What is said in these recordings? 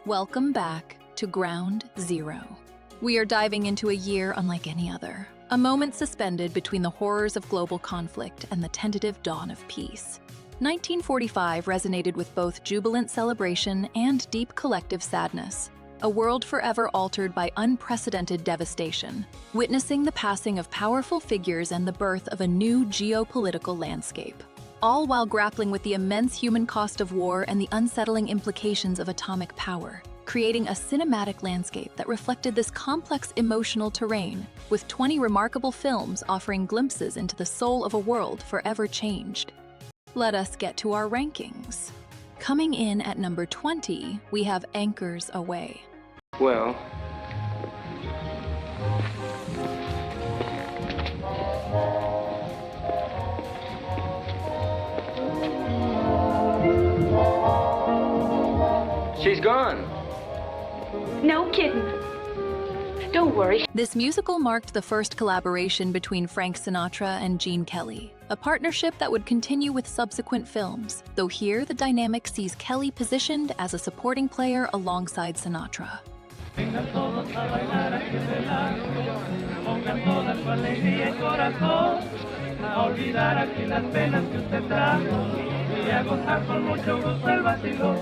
Welcome back to Ground Zero. We are diving into a year unlike any other, a moment suspended between the horrors of global conflict and the tentative dawn of peace. 1945 resonated with both jubilant celebration and deep collective sadness, a world forever altered by unprecedented devastation, witnessing the passing of powerful figures and the birth of a new geopolitical landscape, all while grappling with the immense human cost of war and the unsettling implications of atomic power, creating a cinematic landscape that reflected this complex emotional terrain, with 20 remarkable films offering glimpses into the soul of a world forever changed. Let us get to our rankings. Coming in at number 20, we have Anchors Aweigh. Well, she's gone. No kidding. Don't worry. This musical marked the first collaboration between Frank Sinatra and Gene Kelly, a partnership that would continue with subsequent films, though here the dynamic sees Kelly positioned as a supporting player alongside Sinatra. Vengan todos a bailar aquí en el lago, pongan toda su alegría y corazón, a olvidar aquí las penas que usted trajo, y a gozar con mucho gusto el vacilón.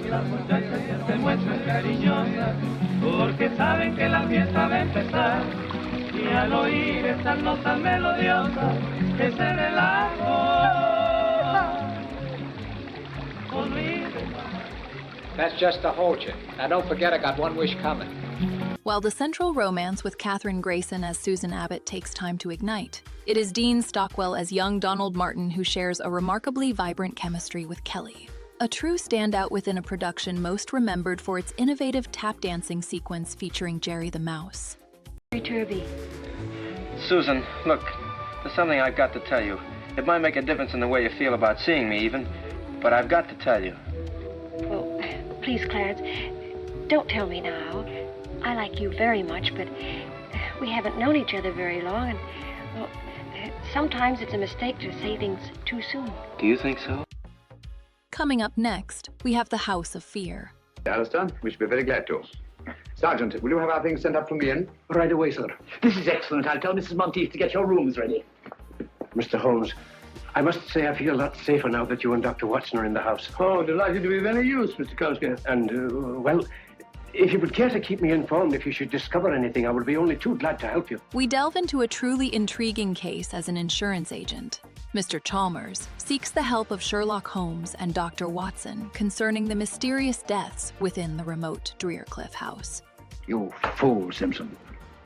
Las muchachas ya se muestran cariñosas, porque saben que la fiesta va a empezar, y al oír estas notas melodiosas que se relajan, olviden. That's just to hold you. Now don't forget I got one wish coming. While the central romance with Katherine Grayson as Susan Abbott takes time to ignite, it is Dean Stockwell as young Donald Martin who shares a remarkably vibrant chemistry with Kelly. A true standout within a production most remembered for its innovative tap dancing sequence featuring Jerry the Mouse. Turby. Susan, look, there's something I've got to tell you. It might make a difference in the way you feel about seeing me even, but I've got to tell you. Well, please, Clarence, don't tell me now. I like you very much, but we haven't known each other very long, and, well, sometimes it's a mistake to say things too soon. Do you think so? Coming up next, we have The House of Fear. Alistair, we should be very glad to. Sergeant, will you have our things sent up from the inn? Right away, sir. This is excellent. I'll tell Mrs. Monteith to get your rooms ready. Mr. Holmes, I must say I feel a lot safer now that you and Dr. Watson are in the house. Oh, delighted to be of any use, Mr. Kosky. And, well, if you would care to keep me informed if you should discover anything, I would be only too glad to help you. We delve into a truly intriguing case as an insurance agent. Mr. Chalmers seeks the help of Sherlock Holmes and Dr. Watson concerning the mysterious deaths within the remote Drearcliff house. You fool, Simpson.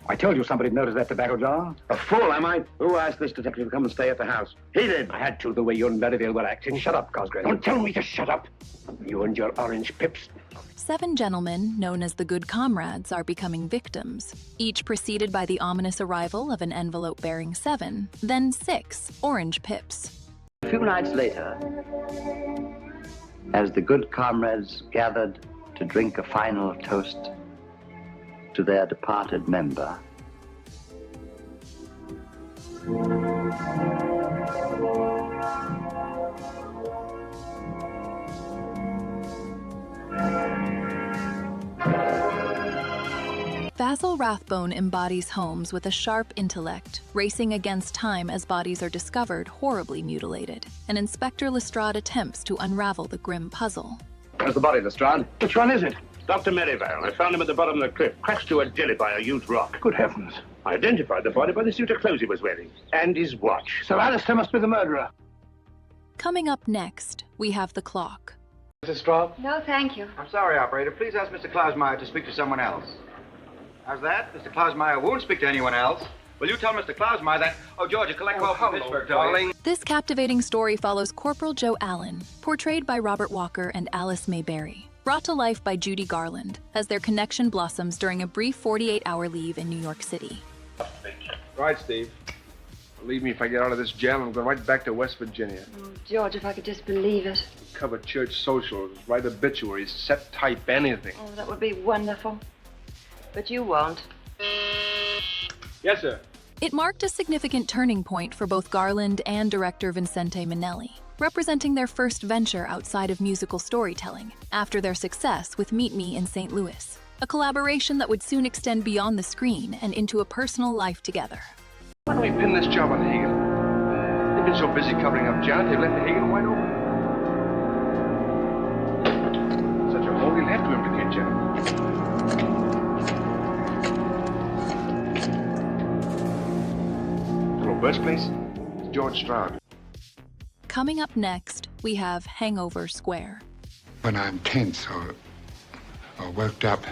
I told you somebody noticed that tobacco jar. A fool, am I? Who asked this detective to come and stay at the house? He did. I had to, the way you and Merivale were acting. Shut up, Cosgrave. Don't tell me to shut up. You and your orange pips. 7 gentlemen, known as the Good Comrades, are becoming victims, each preceded by the ominous arrival of an envelope bearing 7, then 6 orange pips. A few nights later, as the good comrades gathered to drink a final toast to their departed member, Basil Rathbone embodies Holmes with a sharp intellect, racing against time as bodies are discovered horribly mutilated, and Inspector Lestrade attempts to unravel the grim puzzle. Where's the body, Lestrade? Which one is it? Dr. Merivale. I found him at the bottom of the cliff, crashed to a jelly by a huge rock. Good heavens. I identified the body by the suit of clothes he was wearing, and his watch. So Alistair must be the murderer. Coming up next, we have The Clock. Mrs. Straub? No, thank you. I'm sorry, operator. Please ask Mr. Klausmeyer to speak to someone else. How's that? Mr. Klausmeyer won't speak to anyone else. Will you tell Mr. Klausmeyer that... Oh, Georgia, collect call from Pittsburgh, darling. This captivating story follows Corporal Joe Allen, portrayed by Robert Walker and Alice Mayberry, brought to life by Judy Garland, as their connection blossoms during a brief 48-hour leave in New York City. Right, Steve. Believe me, if I get out of this jam, I'm going right back to West Virginia. Oh, George, if I could just believe it. Cover church socials, write obituaries, set type, anything. Oh, that would be wonderful. But you won't. Yes, sir. It marked a significant turning point for both Garland and director Vincente Minnelli. representing their first venture outside of musical storytelling after their success with Meet Me in St. Louis, a collaboration that would soon extend beyond the screen and into a personal life together. Why don't we pin this job on Hagen? They've been so busy covering up Janet, they've left the Hagen wide open. Such a hole, he'll have to implicate Janet. Hello, birthplace? It's George Stroud. Coming up next, we have Hangover Square. When I'm tense or worked up,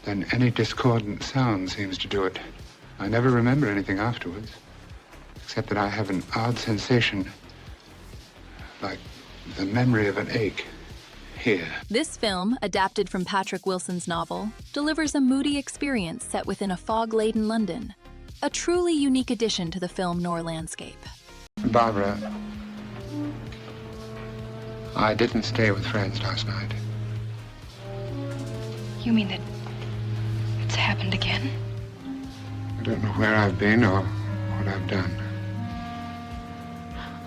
then any discordant sound seems to do it. I never remember anything afterwards, except that I have an odd sensation, like the memory of an ache here. This film, adapted from Patrick Wilson's novel, delivers a moody experience set within a fog-laden London, a truly unique addition to the film noir landscape. Barbara, I didn't stay with friends last night. You mean that it's happened again? I don't know where I've been or what I've done.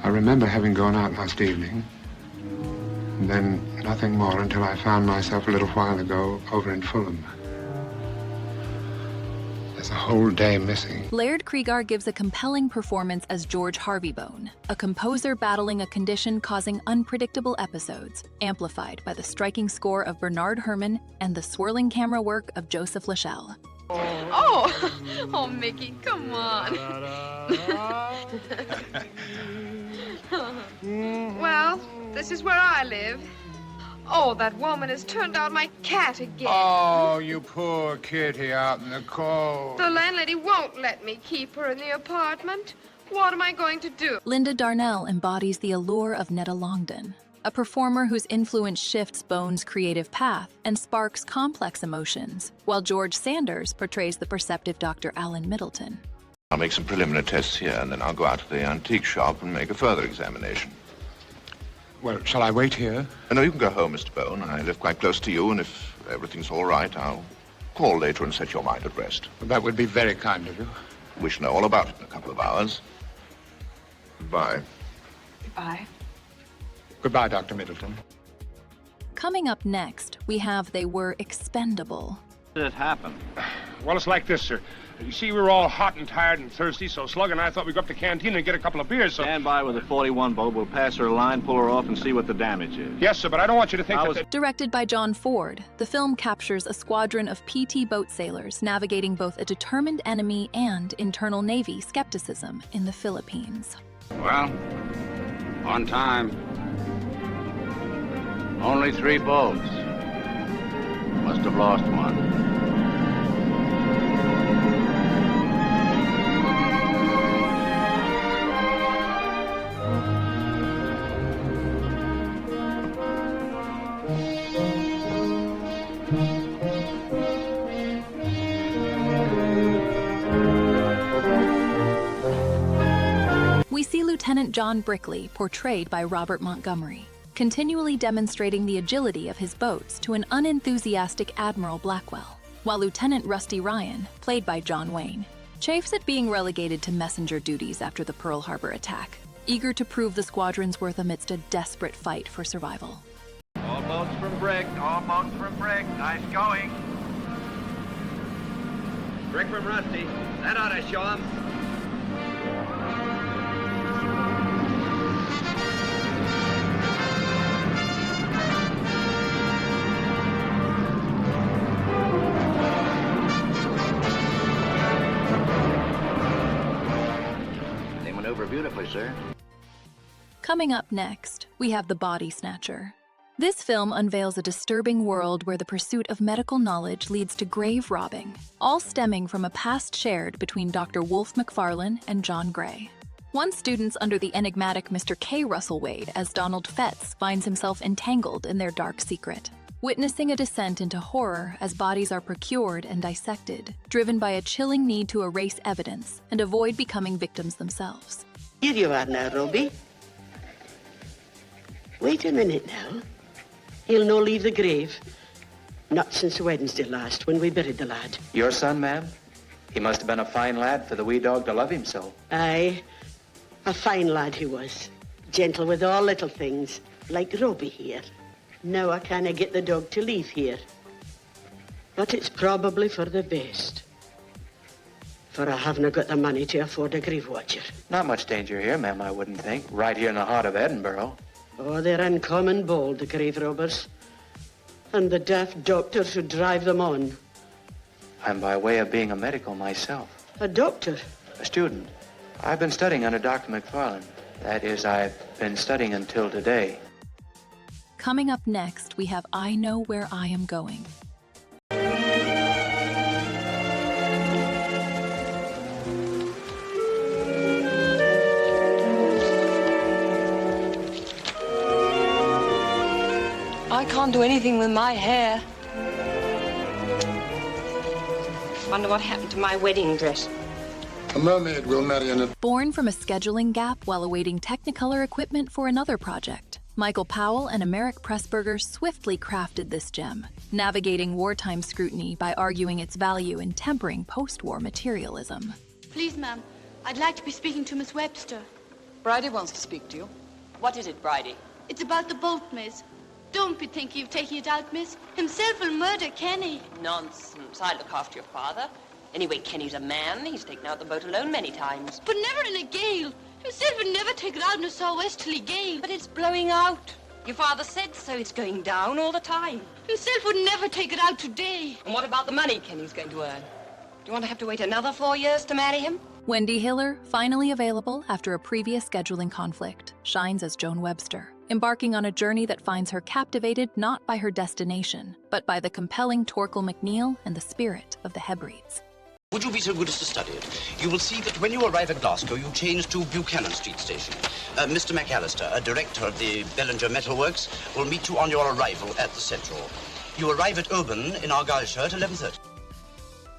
I remember having gone out last evening, and then nothing more until I found myself a little while ago over in Fulham. There's a whole day missing. Laird Cregar gives a compelling performance as George Harveybone, a composer battling a condition causing unpredictable episodes, amplified by the striking score of Bernard Herrmann and the swirling camera work of Joseph Lachelle. Oh, Mickey, come on. Well, this is where I live. Oh, that woman has turned out my cat again. Oh, you poor kitty out in the cold. The landlady won't let me keep her in the apartment. What am I going to do? Linda Darnell embodies the allure of Netta Longden, a performer whose influence shifts Bone's creative path and sparks complex emotions, while George Sanders portrays the perceptive Dr. Alan Middleton. I'll make some preliminary tests here, and then I'll go out to the antique shop and make a further examination. Well, shall I wait here? No, you can go home, Mr. Bone. I live quite close to you, and if everything's all right, I'll call later and set your mind at rest. Well, that would be very kind of you. We shall know all about it in a couple of hours. Goodbye. Goodbye. Goodbye, Dr. Middleton. Coming up next, we have They Were Expendable. How did it happen? Well, it's like this, sir. You see, we were all hot and tired and thirsty, so Slug and I thought we'd go up to the canteen and get a couple of beers, so... Stand by with a 41 bulb. We'll pass her a line, pull her off, and see what the damage is. Yes, sir, but I don't want you to think that... Directed by John Ford, the film captures a squadron of PT boat sailors navigating both a determined enemy and internal Navy skepticism in the Philippines. Well, on time. Only 3 boats. Must have lost one. We see Lieutenant John Brickley, portrayed by Robert Montgomery, continually demonstrating the agility of his boats to an unenthusiastic Admiral Blackwell, while Lieutenant Rusty Ryan, played by John Wayne, chafes at being relegated to messenger duties after the Pearl Harbor attack, eager to prove the squadron's worth amidst a desperate fight for survival. All boats from Brick, all boats from Brick. Nice going. Brick from Rusty. That ought to show him. They went over beautifully, sir. Coming up next, we have The Body Snatcher. This film unveils a disturbing world where the pursuit of medical knowledge leads to grave robbing, all stemming from a past shared between Dr. Wolf McFarlane and John Gray. One student under the enigmatic Mr. K. Russell Wade as Donald Fetz finds himself entangled in their dark secret, witnessing a descent into horror as bodies are procured and dissected, driven by a chilling need to erase evidence and avoid becoming victims themselves. Here you are now, Roby. Wait a minute now. He'll no leave the grave. Not since Wednesday last, when we buried the lad. Your son, ma'am? He must have been a fine lad for the wee dog to love him so. Aye, a fine lad he was. Gentle with all little things, like Roby here. Now I can't get the dog to leave here. But it's probably for the best. For I haven't got the money to afford a grave watcher. Not much danger here, ma'am, I wouldn't think. Right here in the heart of Edinburgh. Oh, they're uncommon bold, the grave robbers. And the daft doctors who drive them on. I'm by way of being a medical myself. A doctor? A student. I've been studying under Dr. McFarlane. That is, I've been studying until today. Coming up next, we have I Know Where I Am Going. I can't do anything with my hair. Wonder what happened to my wedding dress. A mermaid will marry an... Born from a scheduling gap while awaiting Technicolor equipment for another project, Michael Powell and Americ Pressburger swiftly crafted this gem, navigating wartime scrutiny by arguing its value in tempering post-war materialism. Please, ma'am, I'd like to be speaking to Miss Webster. Bridie wants to speak to you. What is it, Bridie? It's about the boat, miss. Don't be thinking of taking it out, miss. Himself will murder Kenny. Nonsense. I look after your father. Anyway, Kenny's a man. He's taken out the boat alone many times. But never in a gale. Himself would never take it out in a southwesterly gale. But it's blowing out. Your father said so. It's going down all the time. Himself would never take it out today. And what about the money Kenny's going to earn? Do you want to have to wait another 4 years to marry him? Wendy Hiller, finally available after a previous scheduling conflict, shines as Joan Webster, embarking on a journey that finds her captivated not by her destination, but by the compelling Torquil McNeil and the spirit of the Hebrides. Would you be so good as to study it? You will see that when you arrive at Glasgow, you change to Buchanan Street Station. Mr. McAllister, a director of the Bellinger Metalworks, will meet you on your arrival at the Central. You arrive at Oban in Argyllshire at 11:30.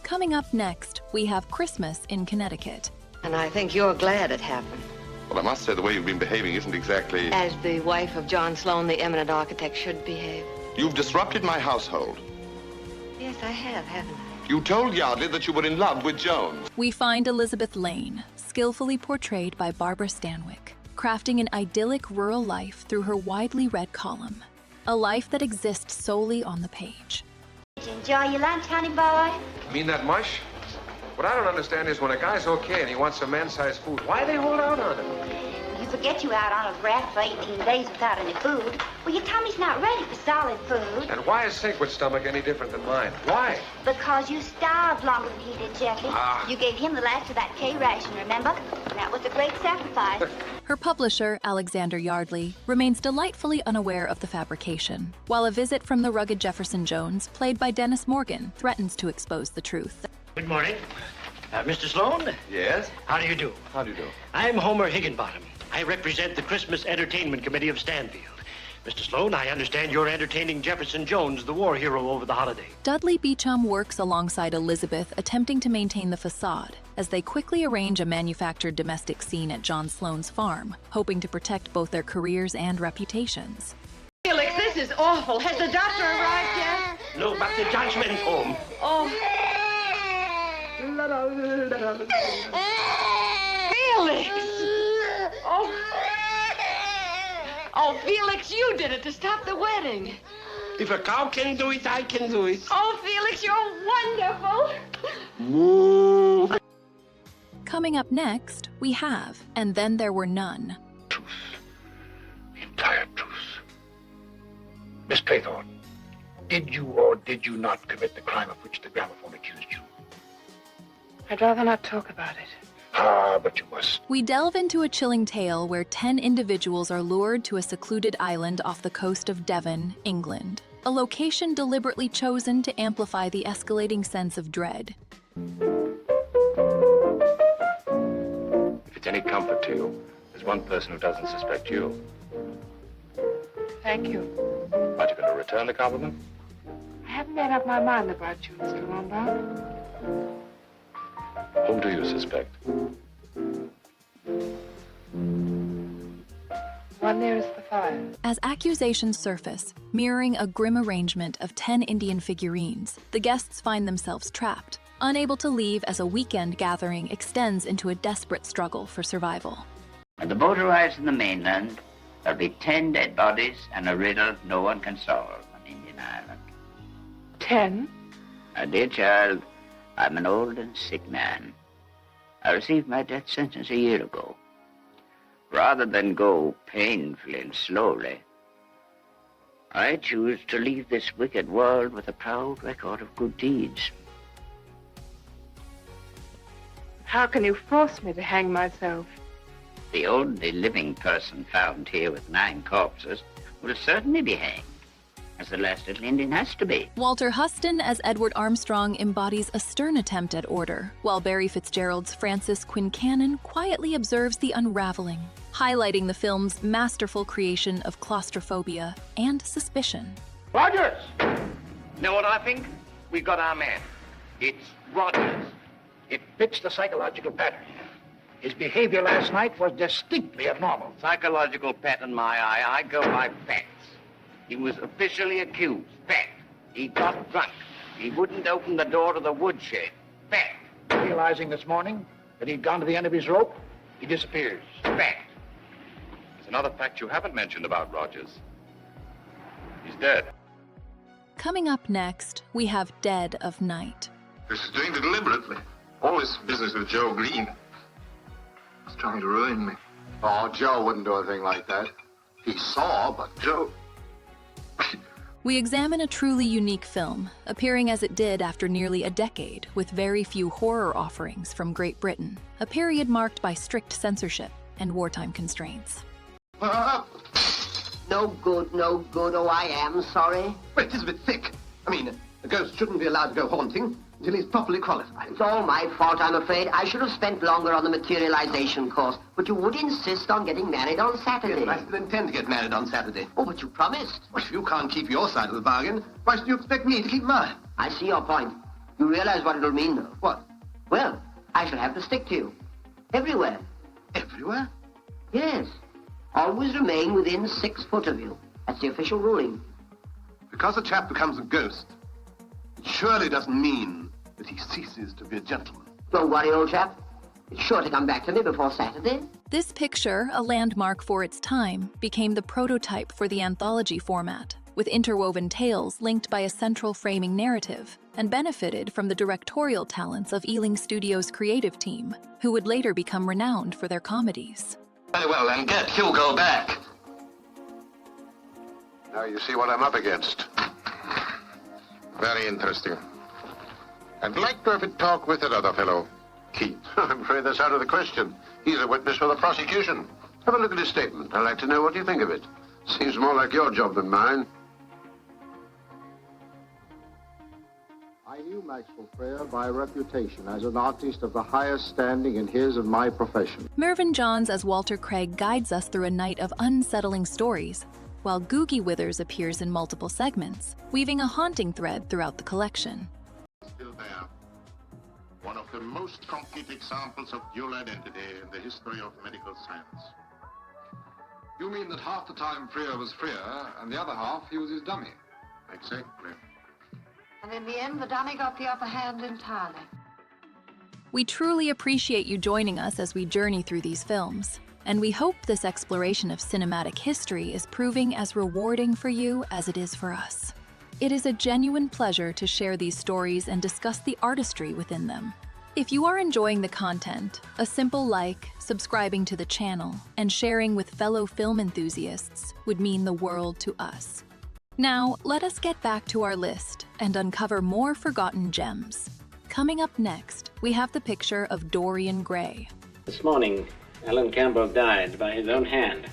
Coming up next, we have Christmas in Connecticut. And I think you're glad it happened. Well, I must say the way you've been behaving isn't exactly... As the wife of John Sloan, the eminent architect, should behave. You've disrupted my household. Yes, I have, haven't I? You told Yardley that you were in love with Joan. We find Elizabeth Lane, skillfully portrayed by Barbara Stanwyck, crafting an idyllic rural life through her widely read column. A life that exists solely on the page. Did you enjoy your lunch, honey boy? Mean that much? What I don't understand is when a guy's okay and he wants some man-sized food, why they hold out on him? You forget you out on a raft for 18 days without any food. Well, your tummy's not ready for solid food. And why is Sinkwood's stomach any different than mine? Why? Because you starved longer than he did, Jeffy. You gave him the last of that K ration, remember? That was a great sacrifice. Her publisher, Alexander Yardley, remains delightfully unaware of the fabrication, while a visit from the rugged Jefferson Jones, played by Dennis Morgan, threatens to expose the truth. Good morning. Mr. Sloan? Yes? How do you do? How do you do? I'm Homer Higginbottom. I represent the Christmas Entertainment Committee of Stanfield. Mr. Sloan, I understand you're entertaining Jefferson Jones, the war hero, over the holiday. Dudley Beecham works alongside Elizabeth, attempting to maintain the facade, as they quickly arrange a manufactured domestic scene at John Sloan's farm, hoping to protect both their careers and reputations. Felix, this is awful. Has the doctor arrived yet? No, but the judgment's home. Oh. Felix! Oh, Felix, you did it to stop the wedding. If a cow can do it, I can do it. Oh, Felix, you're wonderful. Moo. Coming up next, we have And Then There Were None. Entire truth. Miss Claythorne, did you or did you not commit the crime of which the gramophone accused you? I'd rather not talk about it. Ah, but you must. We delve into a chilling tale where 10 individuals are lured to a secluded island off the coast of Devon, England, a location deliberately chosen to amplify the escalating sense of dread. If it's any comfort to you, there's one person who doesn't suspect you. Thank you. Aren't you going to return the compliment? I haven't made up my mind about you, Mr. Lombard. Whom do you suspect? One nearest the fire. As accusations surface, mirroring a grim arrangement of 10 Indian figurines, the guests find themselves trapped, unable to leave as a weekend gathering extends into a desperate struggle for survival. When the boat arrives in the mainland, there'll be 10 dead bodies and a riddle no one can solve on Indian Island. 10? My dear child, I'm an old and sick man. I received my death sentence a year ago. Rather than go painfully and slowly, I choose to leave this wicked world with a proud record of good deeds. How can you force me to hang myself? The only living person found here with 9 corpses will certainly be hanged, as the last little Indian has to be. Walter Huston as Edward Armstrong embodies a stern attempt at order, while Barry Fitzgerald's Francis Quincannon quietly observes the unraveling, highlighting the film's masterful creation of claustrophobia and suspicion. Rogers! Know what I think? We've got our man. It's Rogers. It fits the psychological pattern. His behavior last night was distinctly abnormal. Psychological pattern, my eye. I go by facts. He was officially accused. Fact. He got drunk. He wouldn't open the door to the woodshed. Fact. Realizing this morning that he'd gone to the end of his rope, he disappears. Fact. There's another fact you haven't mentioned about Rogers. He's dead. Coming up next, we have Dead of Night. This is doing it deliberately. All this business with Joe Green. He's trying to ruin me. Oh, Joe wouldn't do a thing like that. He saw, but Joe... We examine a truly unique film, appearing as it did after nearly a decade, with very few horror offerings from Great Britain, a period marked by strict censorship and wartime constraints. No good, no good. Oh, I am sorry. Well, it is a bit thick. I mean, a ghost shouldn't be allowed to go haunting until he's properly qualified. It's all my fault, I'm afraid. I should have spent longer on the materialization course, but you would insist on getting married on Saturday. Yes, I still intend to get married on Saturday. Oh, but you promised. Well, if you can't keep your side of the bargain, why should you expect me to keep mine? I see your point. You realize what it'll mean, though? What? Well, I shall have to stick to you. Everywhere. Everywhere? Yes. Always remain within 6 foot of you. That's the official ruling. Because a chap becomes a ghost, it surely doesn't mean that he ceases to be a gentleman. Don't worry, old chap. It's sure to come back to me before Saturday. This picture, a landmark for its time, became the prototype for the anthology format, with interwoven tales linked by a central framing narrative, and benefited from the directorial talents of Ealing Studios' creative team, who would later become renowned for their comedies. Very well, then, get Hugo back. Now you see what I'm up against. Very interesting. I'd like to have a talk with that other fellow, Keith. I'm afraid that's out of the question. He's a witness for the prosecution. Have a look at his statement. I'd like to know what you think of it. Seems more like your job than mine. I knew Maxwell Freer by reputation as an artist of the highest standing in his and my profession. Mervyn Johns as Walter Craig guides us through a night of unsettling stories, while Googie Withers appears in multiple segments, weaving a haunting thread throughout the collection. Still there. One of the most complete examples of dual identity in the history of medical science. You mean that half the time Freer was Freer, and the other half he was his dummy? Exactly. And in the end, the dummy got the upper hand entirely. We truly appreciate you joining us as we journey through these films, and we hope this exploration of cinematic history is proving as rewarding for you as it is for us. It is a genuine pleasure to share these stories and discuss the artistry within them. If you are enjoying the content, a simple like, subscribing to the channel, and sharing with fellow film enthusiasts would mean the world to us. Now, let us get back to our list and uncover more forgotten gems. Coming up next, we have the picture of Dorian Gray. This morning, Alan Campbell died by his own hand.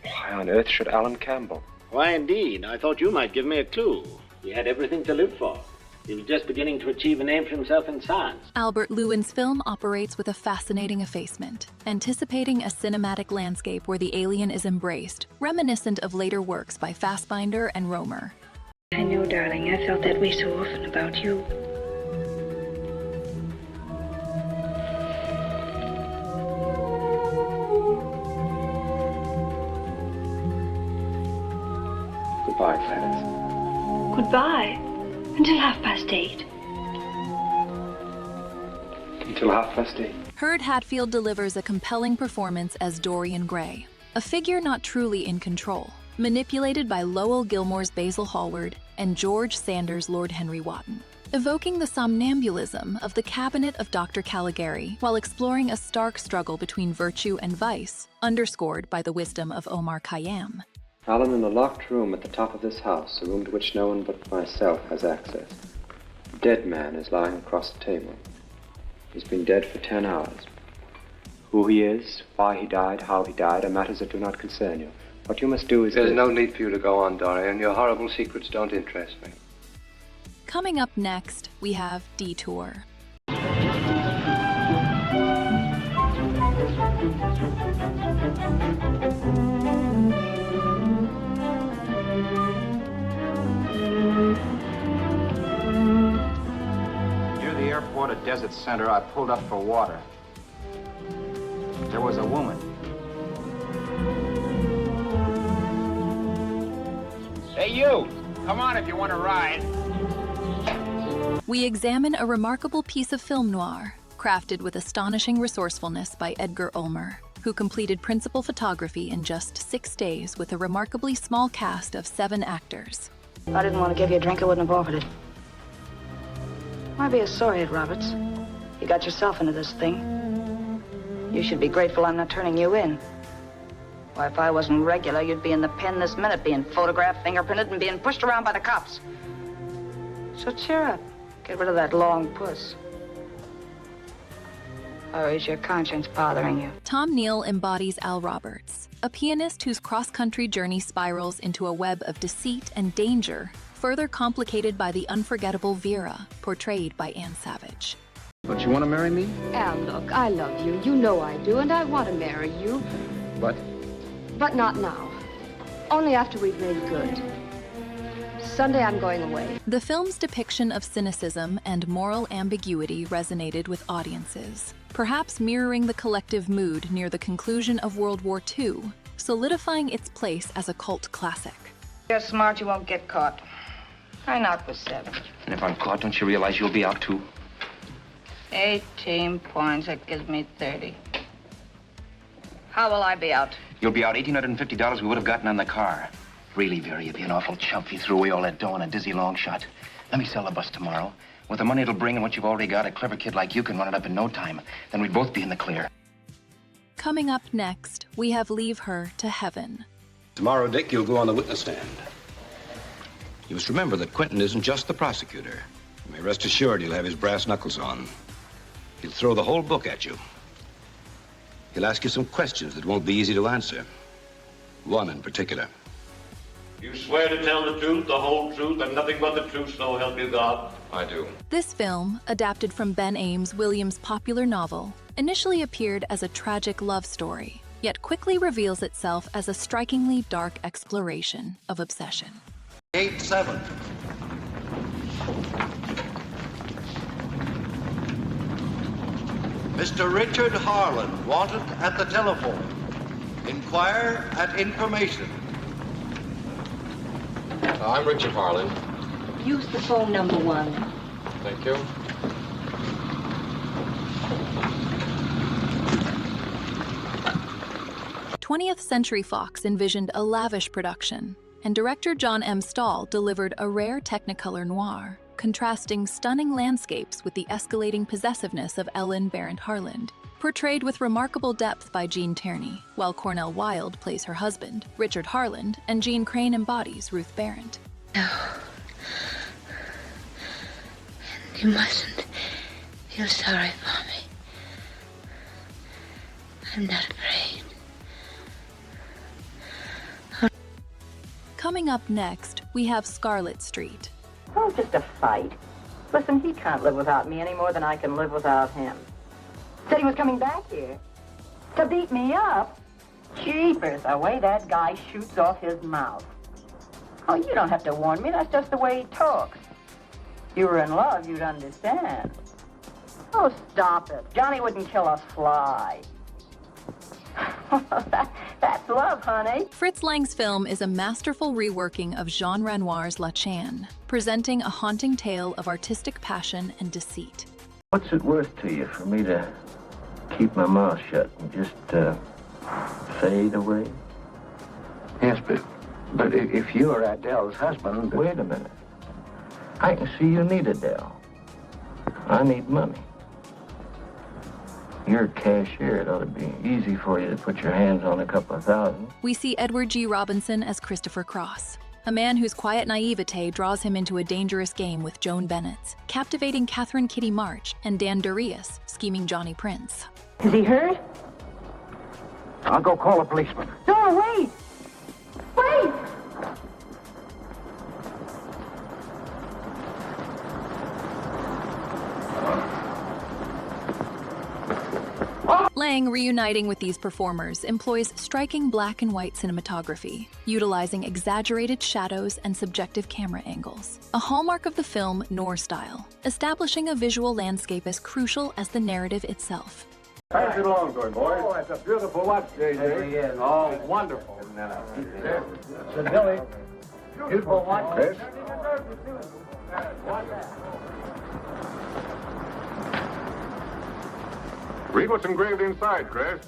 Why on earth should Alan Campbell? Why, indeed. I thought you might give me a clue. He had everything to live for. He was just beginning to achieve a name for himself in science. Albert Lewin's film operates with a fascinating effacement, anticipating a cinematic landscape where the alien is embraced, reminiscent of later works by Fassbinder and Romer. I know, darling. I felt that way so often about you. Goodbye, Clarence. Goodbye. Until 8:30. Until 8:30. Hurd Hatfield delivers a compelling performance as Dorian Gray, a figure not truly in control, manipulated by Lowell Gilmore's Basil Hallward and George Sanders' Lord Henry Wotton, evoking the somnambulism of the cabinet of Dr. Caligari while exploring a stark struggle between virtue and vice, underscored by the wisdom of Omar Khayyam. Alan, in the locked room at the top of this house, a room to which no one but myself has access. A dead man is lying across the table. He's been dead for 10 hours. Who he is, why he died, how he died, are matters that do not concern you. What you must do is... There's no need for you to go on, Dorian. Your horrible secrets don't interest me. Coming up next, we have Detour. Near the airport at Desert Center, I pulled up for water. There was a woman. Hey, you! Come on if you want to ride. We examine a remarkable piece of film noir, crafted with astonishing resourcefulness by Edgar Ulmer, who completed principal photography in just 6 days with a remarkably small cast of 7 actors. If I didn't want to give you a drink, I wouldn't have offered it. Why be a sorehead, Roberts? You got yourself into this thing. You should be grateful I'm not turning you in. Why, if I wasn't regular, you'd be in the pen this minute, being photographed, fingerprinted, and being pushed around by the cops. So cheer up. Get rid of that long puss. Or is your conscience bothering you? Tom Neal embodies Al Roberts, a pianist whose cross-country journey spirals into a web of deceit and danger, further complicated by the unforgettable Vera, portrayed by Anne Savage. Don't you want to marry me? Al, look, I love you. You know I do, and I want to marry you. But? But not now. Only after we've made good. Sunday, I'm going away. The film's depiction of cynicism and moral ambiguity resonated with audiences, perhaps mirroring the collective mood near the conclusion of World War II, solidifying its place as a cult classic. You're smart, you won't get caught. I knocked with 7. And if I'm caught, don't you realize you'll be out too? 18 points, that gives me 30. How will I be out? You'll be out $1,850 we would have gotten on the car. Really, Vera, you'd be an awful chump if you threw away all that dough on a dizzy long shot. Let me sell the bus tomorrow. With the money it'll bring and what you've already got, a clever kid like you can run it up in no time. Then we'd both be in the clear. Coming up next, we have Leave Her to Heaven. Tomorrow, Dick, you'll go on the witness stand. You must remember that Quentin isn't just the prosecutor. You may rest assured he'll have his brass knuckles on. He'll throw the whole book at you. He'll ask you some questions that won't be easy to answer. One in particular. You swear to tell the truth, the whole truth, and nothing but the truth, so help you God? I do. This film, adapted from Ben Ames Williams' popular novel, initially appeared as a tragic love story, yet quickly reveals itself as a strikingly dark exploration of obsession. 8-7. Mr. Richard Harlan, wanted at the telephone. Inquire at information. I'm Richard Harlan. Use the phone number 1. Thank you. Twentieth Century Fox envisioned a lavish production, and director John M. Stahl delivered a rare Technicolor noir, contrasting stunning landscapes with the escalating possessiveness of Ellen Barrett Harland, portrayed with remarkable depth by Gene Tierney, while Cornell Wilde plays her husband, Richard Harland, and Jean Crane embodies Ruth Barrett. No. You mustn't feel sorry for me. I'm not afraid. Coming up next, we have Scarlet Street. Oh, just a fight. Listen, he can't live without me any more than I can live without him. Said he was coming back here to beat me up. Jeepers, the way that guy shoots off his mouth. Oh, you don't have to warn me. That's just the way he talks. If you were in love, you'd understand. Oh, stop it. Johnny wouldn't kill a fly. That's love, honey. Fritz Lang's film is a masterful reworking of Jean Renoir's La Chane, presenting a haunting tale of artistic passion and deceit. What's it worth to you for me to keep my mouth shut and just fade away? Yes, but if you're Adele's husband... Wait a minute. I can see you need Adele. I need money. You're a cashier. It ought to be easy for you to put your hands on a couple of thousand. We see Edward G. Robinson as Christopher Cross, a man whose quiet naivete draws him into a dangerous game with Joan Bennett, captivating Catherine Kitty March and Dan Darius, scheming Johnny Prince. Is he hurt? I'll go call a policeman. No, wait! Wait! Lang, reuniting with these performers, employs striking black and white cinematography, utilizing exaggerated shadows and subjective camera angles, a hallmark of the film noir style, establishing a visual landscape as crucial as the narrative itself. Pass it along to him, boys. Oh, that's a beautiful watch, JJ. Yes, Oh, wonderful. So, Billy, beautiful watch. Chris? Read what's engraved inside, Chris.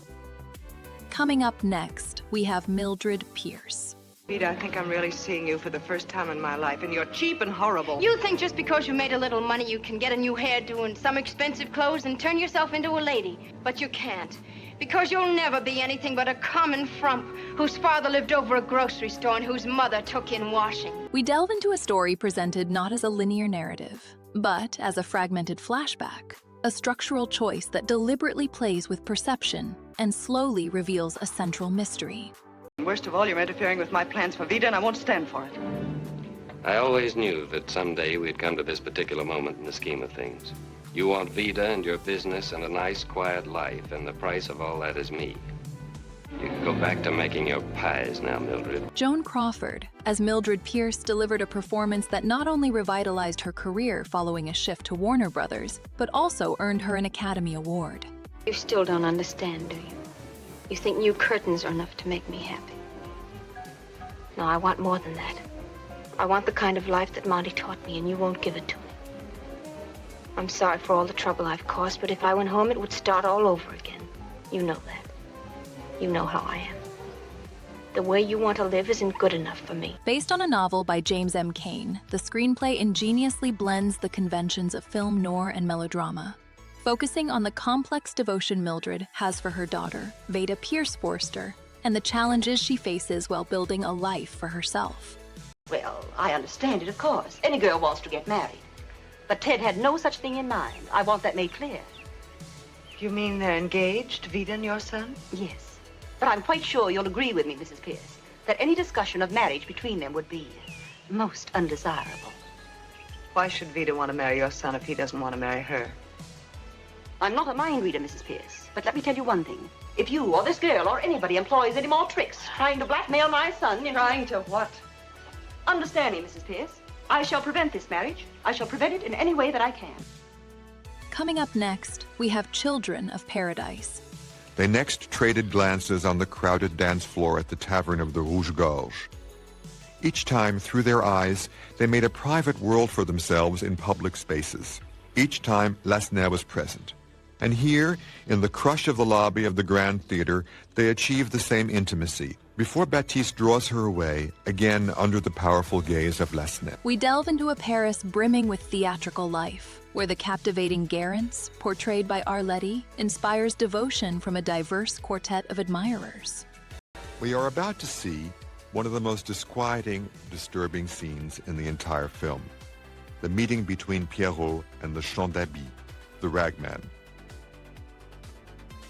Coming up next, we have Mildred Pierce. Rita, I think I'm really seeing you for the first time in my life, and you're cheap and horrible. You think just because you made a little money, you can get a new hairdo and some expensive clothes and turn yourself into a lady. But you can't. Because you'll never be anything but a common frump whose father lived over a grocery store and whose mother took in washing. We delve into a story presented not as a linear narrative, but as a fragmented flashback, a structural choice that deliberately plays with perception and slowly reveals a central mystery. Worst of all, you're interfering with my plans for Vida, and I won't stand for it. I always knew that someday we'd come to this particular moment in the scheme of things. You want Vida and your business and a nice, quiet life, and the price of all that is me. You can go back to making your pies now, Mildred. Joan Crawford, as Mildred Pierce, delivered a performance that not only revitalized her career following a shift to Warner Brothers, but also earned her an Academy Award. You still don't understand, do you? You think new curtains are enough to make me happy. No, I want more than that. I want the kind of life that Monty taught me, and you won't give it to me. I'm sorry for all the trouble I've caused, but if I went home, it would start all over again. You know that. You know how I am. The way you want to live isn't good enough for me. Based on a novel by James M. Cain, the screenplay ingeniously blends the conventions of film noir and melodrama, focusing on the complex devotion Mildred has for her daughter, Veda Pierce Forster, and the challenges she faces while building a life for herself. Well, I understand it, of course. Any girl wants to get married. But Ted had no such thing in mind. I want that made clear. You mean they're engaged, Vida and your son? Yes. But I'm quite sure you'll agree with me, Mrs. Pierce, that any discussion of marriage between them would be most undesirable. Why should Vida want to marry your son if he doesn't want to marry her? I'm not a mind reader, Mrs. Pierce, but let me tell you one thing. If you or this girl or anybody employs any more tricks trying to blackmail my son... Trying to what? Understand me, Mrs. Pierce. I shall prevent this marriage. I shall prevent it in any way that I can. Coming up next, we have Children of Paradise. They next traded glances on the crowded dance floor at the tavern of the Rouge Gorge. Each time, through their eyes, they made a private world for themselves in public spaces. Each time, Lasner was present. And here, in the crush of the lobby of the Grand Theater, they achieve the same intimacy, before Baptiste draws her away, again under the powerful gaze of Lasner. We delve into a Paris brimming with theatrical life, where the captivating Garance, portrayed by Arletty, inspires devotion from a diverse quartet of admirers. We are about to see one of the most disquieting, disturbing scenes in the entire film. The meeting between Pierrot and the Champ d'Habit, the ragman.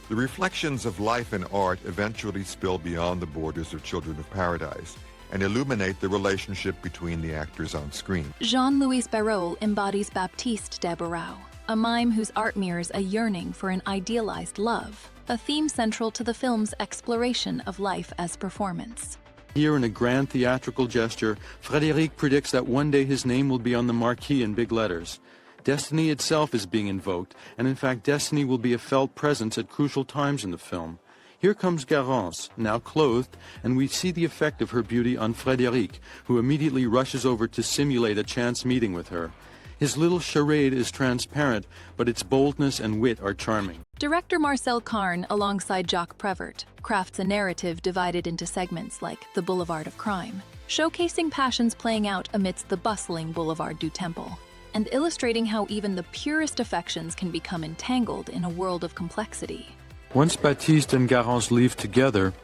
The reflections of life and art eventually spill beyond the borders of Children of Paradise and illuminate the relationship between the actors on screen. Jean-Louis Barrault embodies Baptiste de Barrault, a mime whose art mirrors a yearning for an idealized love, a theme central to the film's exploration of life as performance. Here, in a grand theatrical gesture, Frédéric predicts that one day his name will be on the marquee in big letters. Destiny itself is being invoked, and in fact, destiny will be a felt presence at crucial times in the film. Here comes Garance, now clothed, and we see the effect of her beauty on Frédéric, who immediately rushes over to simulate a chance meeting with her. His little charade is transparent, but its boldness and wit are charming. Director Marcel Carne, alongside Jacques Prévert, crafts a narrative divided into segments like The Boulevard of Crime, showcasing passions playing out amidst the bustling Boulevard du Temple, and illustrating how even the purest affections can become entangled in a world of complexity. Once Baptiste and Garance leave together,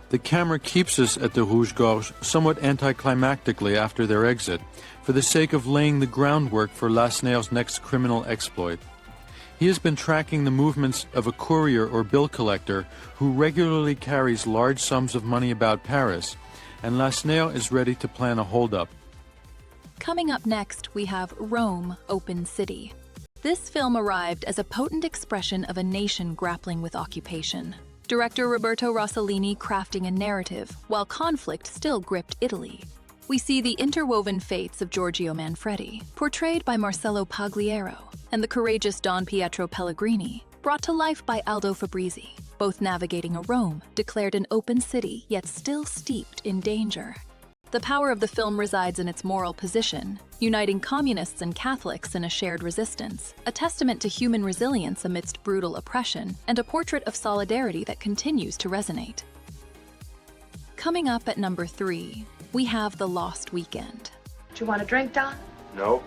the camera keeps us at the Rouge Gorge somewhat anticlimactically after their exit, for the sake of laying the groundwork for Lassner's next criminal exploit. He has been tracking the movements of a courier or bill collector who regularly carries large sums of money about Paris, and Lassner is ready to plan a holdup. Coming up next, we have Rome, Open City. This film arrived as a potent expression of a nation grappling with occupation. Director Roberto Rossellini crafting a narrative, while conflict still gripped Italy. We see the interwoven fates of Giorgio Manfredi, portrayed by Marcello Pagliaro, and the courageous Don Pietro Pellegrini, brought to life by Aldo Fabrizi, both navigating a Rome declared an open city yet still steeped in danger. The power of the film resides in its moral position, uniting communists and Catholics in a shared resistance, a testament to human resilience amidst brutal oppression, and a portrait of solidarity that continues to resonate. Coming up at number 3, we have The Lost Weekend. Do you want a drink, Don? No.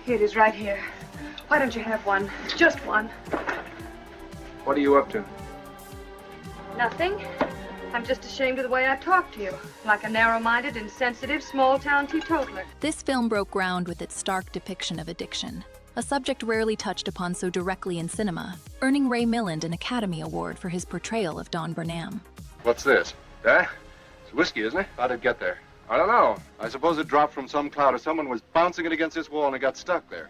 Here it is, right here. Why don't you have one? Just one. What are you up to? Nothing. I'm just ashamed of the way I talk to you, like a narrow-minded, insensitive, small-town teetotaler. This film broke ground with its stark depiction of addiction, a subject rarely touched upon so directly in cinema, earning Ray Milland an Academy Award for his portrayal of Don Burnham. What's this? It's whiskey, isn't it? How'd it get there? I don't know. I suppose it dropped from some cloud or someone was bouncing it against this wall and it got stuck there.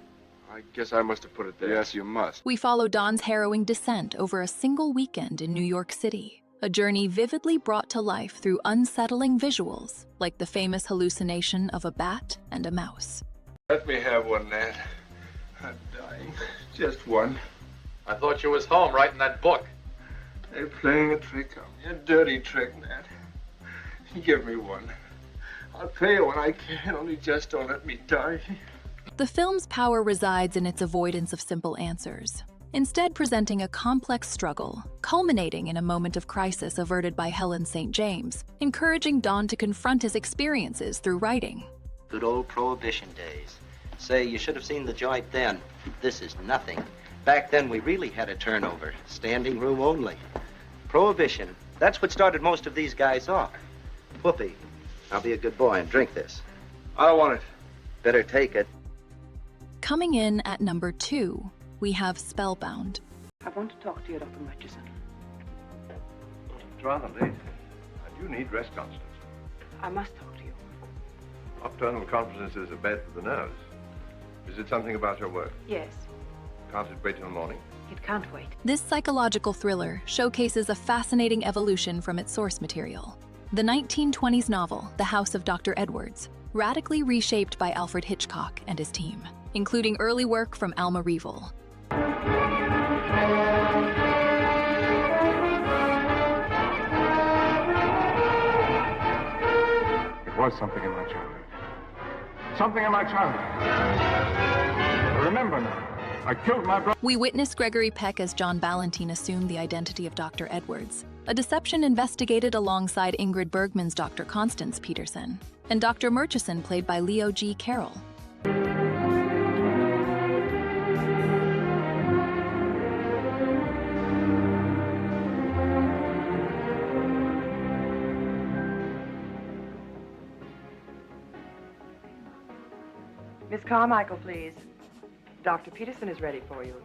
I guess I must have put it there. Yes, you must. We follow Don's harrowing descent over a single weekend in New York City, a journey vividly brought to life through unsettling visuals, like the famous hallucination of a bat and a mouse. Let me have one, Nat. I'm dying. Just one. I thought you was home writing that book. They're playing a trick on me. A dirty trick, Nat. Give me one. I'll pay you when I can, only just don't let me die. The film's power resides in its avoidance of simple answers, instead presenting a complex struggle, culminating in a moment of crisis averted by Helen St. James, encouraging Don to confront his experiences through writing. Good old Prohibition days. Say, you should have seen the joint then. This is nothing. Back then, we really had a turnover. Standing room only. Prohibition, that's what started most of these guys off. Whoopee, I'll be a good boy and drink this. I don't want it. Better take it. Coming in at number 2, we have Spellbound. I want to talk to you, Dr. Murchison. It's rather late. I do need rest, Constance. I must talk to you. Nocturnal conferences are bad for the nerves. Is it something about your work? Yes. Can't it wait till morning? It can't wait. This psychological thriller showcases a fascinating evolution from its source material. The 1920s novel, The House of Dr. Edwards, radically reshaped by Alfred Hitchcock and his team, including early work from Alma Revel. It was something in my childhood. Something in my childhood. I remember now. I killed my brother. We witness Gregory Peck as John Ballantyne assume the identity of Dr. Edwards, a deception investigated alongside Ingrid Bergman's Dr. Constance Peterson, and Dr. Murchison played by Leo G. Carroll. Miss Carmichael, please. Dr. Peterson is ready for you.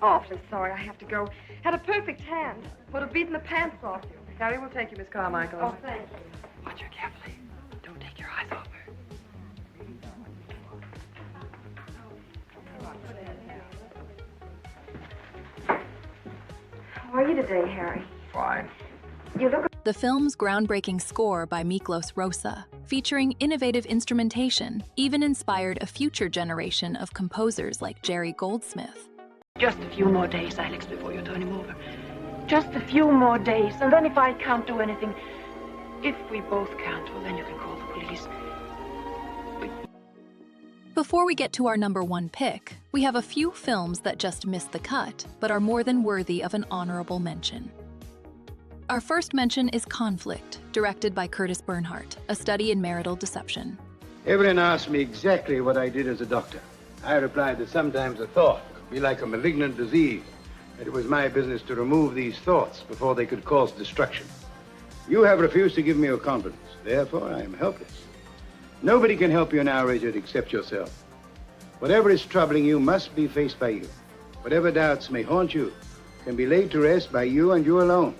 Awfully sorry I have to go. Had a perfect hand. Would have beaten the pants off you. Harry will take you, Miss Carmichael. Oh, thank you. Watch her carefully. Don't take your eyes off her. How are you today, Harry? Fine. You look... The film's groundbreaking score by Miklos Rosa, featuring innovative instrumentation, even inspired a future generation of composers like Jerry Goldsmith. Just a few more days, Alex, before you turn him over. Just a few more days, and then if I can't do anything, if we both can't, well, then you can call the police. Before we get to our number 1 pick, we have a few films that just missed the cut, but are more than worthy of an honorable mention. Our first mention is Conflict, directed by Curtis Bernhardt, a study in marital deception. Everyone asked me exactly what I did as a doctor. I replied that sometimes a thought could be like a malignant disease, that it was my business to remove these thoughts before they could cause destruction. You have refused to give me your confidence. Therefore, I am helpless. Nobody can help you now, Richard, except yourself. Whatever is troubling you must be faced by you. Whatever doubts may haunt you can be laid to rest by you and you alone.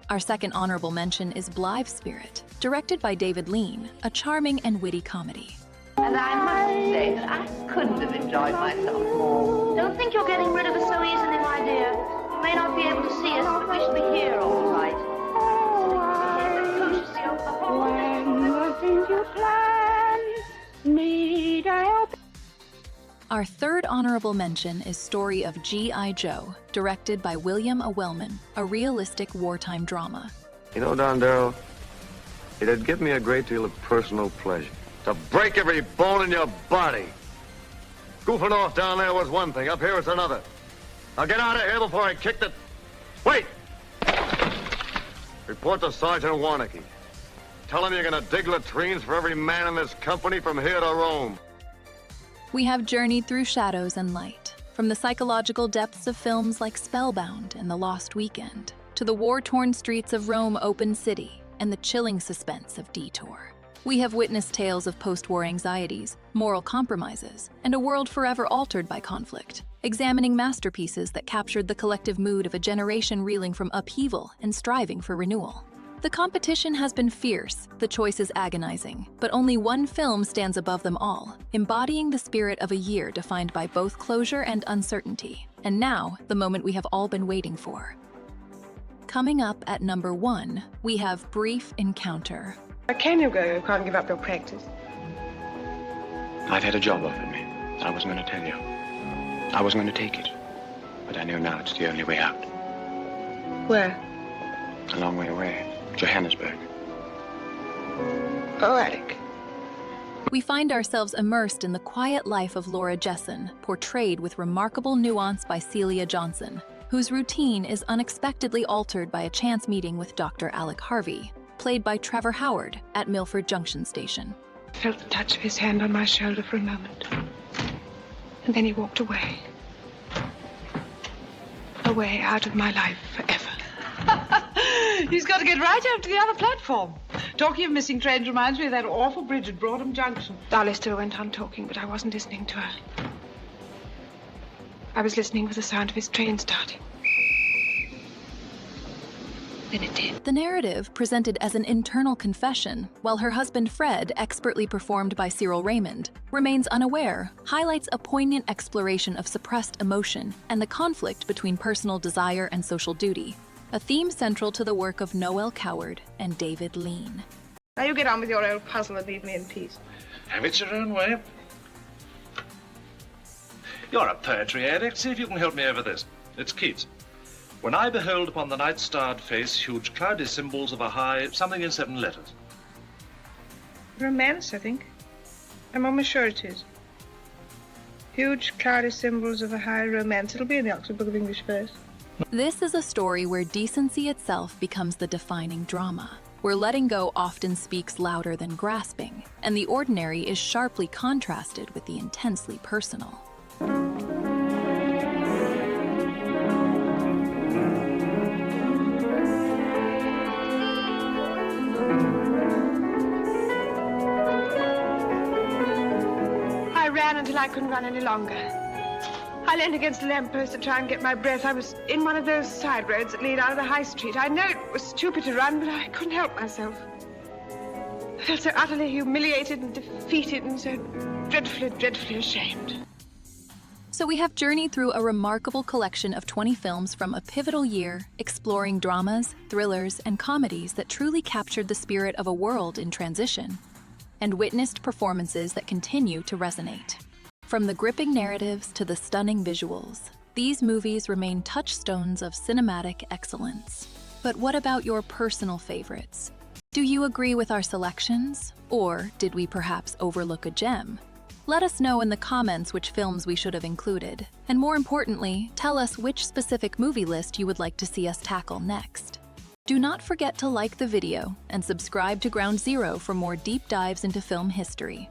Our second honorable mention is Blithe Spirit, directed by David Lean, a charming and witty comedy. And I must say that I couldn't have enjoyed myself more. Don't think you're getting rid of us so easily, my dear. You may not be able to see us, but we shall be here all right. When the things you plan need help. Our third honorable mention is Story of G.I. Joe, directed by William A. Wellman, a realistic wartime drama. You know, Don Darrow, it'd give me a great deal of personal pleasure to break every bone in your body. Goofing off down there was one thing. Up here it's another. Now get out of here before I kick the... Wait! Report to Sergeant Warnicki. Tell him you're gonna dig latrines for every man in this company from here to Rome. We have journeyed through shadows and light, from the psychological depths of films like Spellbound and The Lost Weekend, to the war-torn streets of Rome Open City and the chilling suspense of Detour. We have witnessed tales of post-war anxieties, moral compromises, and a world forever altered by conflict, examining masterpieces that captured the collective mood of a generation reeling from upheaval and striving for renewal. The competition has been fierce, the choice is agonizing, but only one film stands above them all, embodying the spirit of a year defined by both closure and uncertainty. And now, the moment we have all been waiting for. Coming up at number 1, we have Brief Encounter. Can you go? You can't give up your practice. I've had a job offered me. I wasn't going to tell you. I wasn't going to take it. But I know now it's the only way out. Where? A long way away. Johannesburg. Oh, Alec. We find ourselves immersed in the quiet life of Laura Jessen, portrayed with remarkable nuance by Celia Johnson, whose routine is unexpectedly altered by a chance meeting with Dr. Alec Harvey, played by Trevor Howard at Milford Junction Station. I felt the touch of his hand on my shoulder for a moment. And then he walked away. Away out of my life forever. He's got to get right up to the other platform. Talking of missing trains reminds me of that awful bridge at Broadham Junction. Darlie still went on talking, but I wasn't listening to her. I was listening for the sound of his train starting. Then it did. The narrative, presented as an internal confession, while her husband Fred, expertly performed by Cyril Raymond, remains unaware, highlights a poignant exploration of suppressed emotion and the conflict between personal desire and social duty, a theme central to the work of Noel Coward and David Lean. Now you get on with your old puzzle and leave me in peace. Have it your own way. You're a poetry addict. See if you can help me over this. It's Keats. When I behold upon the night-starred face huge cloudy symbols of a high, something in 7 letters. Romance, I think. I'm almost sure it is. Huge cloudy symbols of a high romance. It'll be in the Oxford Book of English Verse. This is a story where decency itself becomes the defining drama, where letting go often speaks louder than grasping, and the ordinary is sharply contrasted with the intensely personal. I ran until I couldn't run any longer. I leaned against a lamppost to try and get my breath. I was in one of those side roads that lead out of the high street. I know it was stupid to run, but I couldn't help myself. I felt so utterly humiliated and defeated and so dreadfully, dreadfully ashamed. So we have journeyed through a remarkable collection of 20 films from a pivotal year, exploring dramas, thrillers, and comedies that truly captured the spirit of a world in transition, and witnessed performances that continue to resonate. From the gripping narratives to the stunning visuals, these movies remain touchstones of cinematic excellence. But what about your personal favorites? Do you agree with our selections? Or did we perhaps overlook a gem? Let us know in the comments which films we should have included, and more importantly, tell us which specific movie list you would like to see us tackle next. Do not forget to like the video and subscribe to Ground Zero for more deep dives into film history.